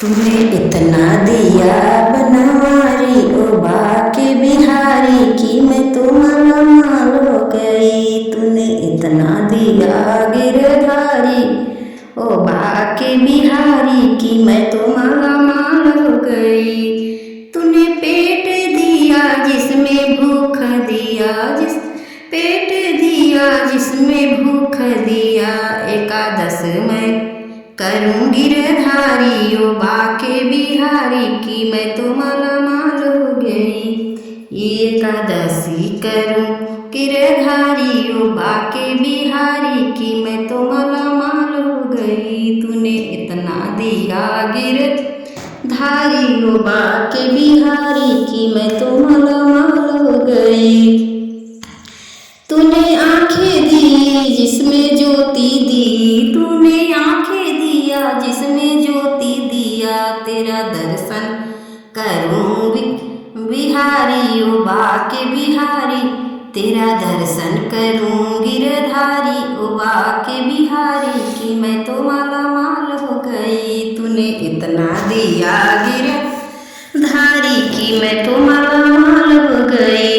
तूने इतना दिया बनवारी ओ बाके बिहारी कि मैं तो माल हो गई। तूने इतना दिया गिरधारी ओ बाके बिहारी कि मैं तो माल हो गई। तूने पेट दिया जिसमें भूख दिया, जिस पेट दिया जिसमें भूख दिया, एकादश मैं करूं गिरधारी ओ बाके बिहारी कि मैं तो माल हो गई। एकादशी करूं गिरधारी ओ बाके बिहारी कि मैं तो माल हो गई। तूने इतना दिया गिरधारी ओ बाके बिहारी कि मैं तो माल हो गई। तूने आंखें दी जिसमें ज्योति दी, तूने आंखें दिया जिसमें ज्योति दिया, तेरा दर्शन करूं बिहारी ओ बाके बिहारी, तेरा दर्शन करूं गिरधारी ओ बाके बिहारी कि मैं तो माल हो गई। तूने इतना दिया गिरधारी कि मैं तो माल हो गई।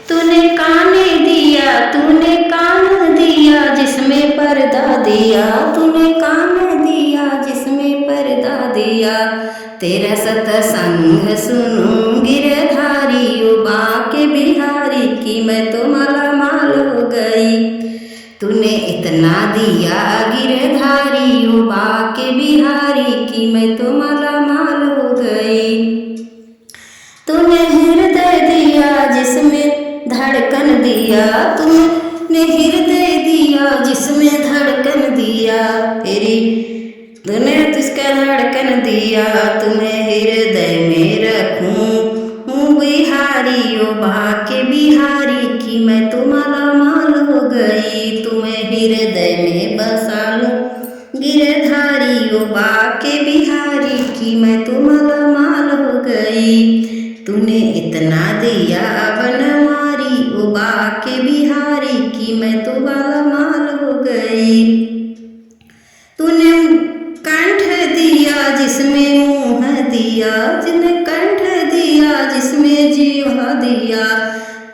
तूने कान दिया जिसमें पर्दा दिया, तूने कान दिया जिसमें पर्दा दिया, तेरा सतसंग सुनूं गिरधारी ओ बाके बिहारी कि मैं तो माल हो गई। तूने इतना दिया गिरधारी ओ बाके बिहारी कि मैं तो माल हो गई। तूने हृदय दिया जिसमें धड़कन दिया, तूने हृदय दिया जिसमें धड़कन दिया, तूने जिसका धड़कन दिया, तुम्हें हृदय में रखूं बिहारी ओ बाके बिहारी कि मैं तो माल हो गई। तुम्हें हृदय में बसा लूं गिरधारी ओ बाके बिहारी कि मैं तो माल हो गई। तूने इतना दिया बनवारी ओ बाके बिहारी कि मैं तो माल हो गई। तूने कंठ दिया जिसमें मुँह दिया, जिसने कंठ दिया जिसमें जीवा दिया,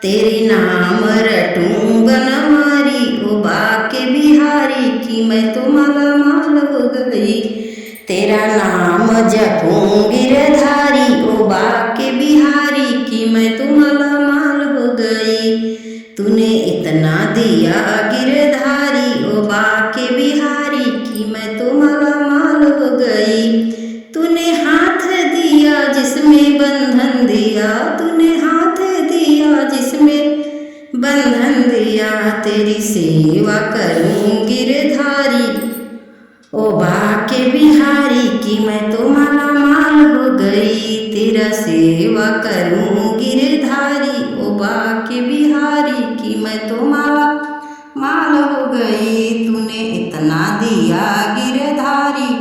तेरे नाम रटूं बनवारी ओ बाके बिहारी कि मैं तो माल हो गई। तेरा नाम जपूं गिरधारी ओ बाके बिहारी कि मैं तो माल हो गई। तूने इतना दिया गिरधारी ओ बाके बिहारी कि मैं तो माल हो गई। तूने हाथ दिया जिसमें बंधन दिया, तूने हाथ दिया जिसमें बंधन दिया, तेरी सेवा करूं गिरधारी ओ बाके बिहारी कि मैं तो माल हो गई। तेरा सेवा करूं गिरधारी ओ बाके बिहारी कि मैं तो माल हो गई। तूने इतना दिया गिरधारी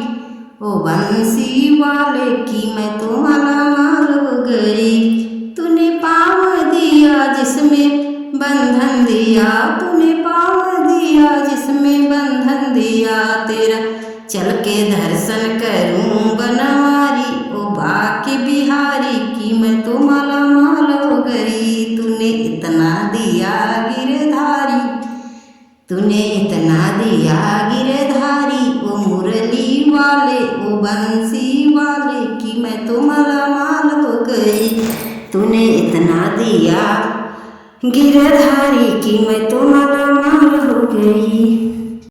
ओ बंसी वाले कि मैं तो माल हो गई। तूने पाँव दिया जिसमें बंधन दिया, तूने पाँव दिया जिसमें बंधन दिया, तेरा चल के दर्शन करूं बनवारी ओ बाके बिहारी कि मैं तो माल हो गई। तूने इतना दिया गिरधारी, तूने इतना दिया गिरधारी ओ मुरली वाले ओ बंसी वाले कि मैं तो माल हो गई। तूने इतना दिया गिरधारी कि मैं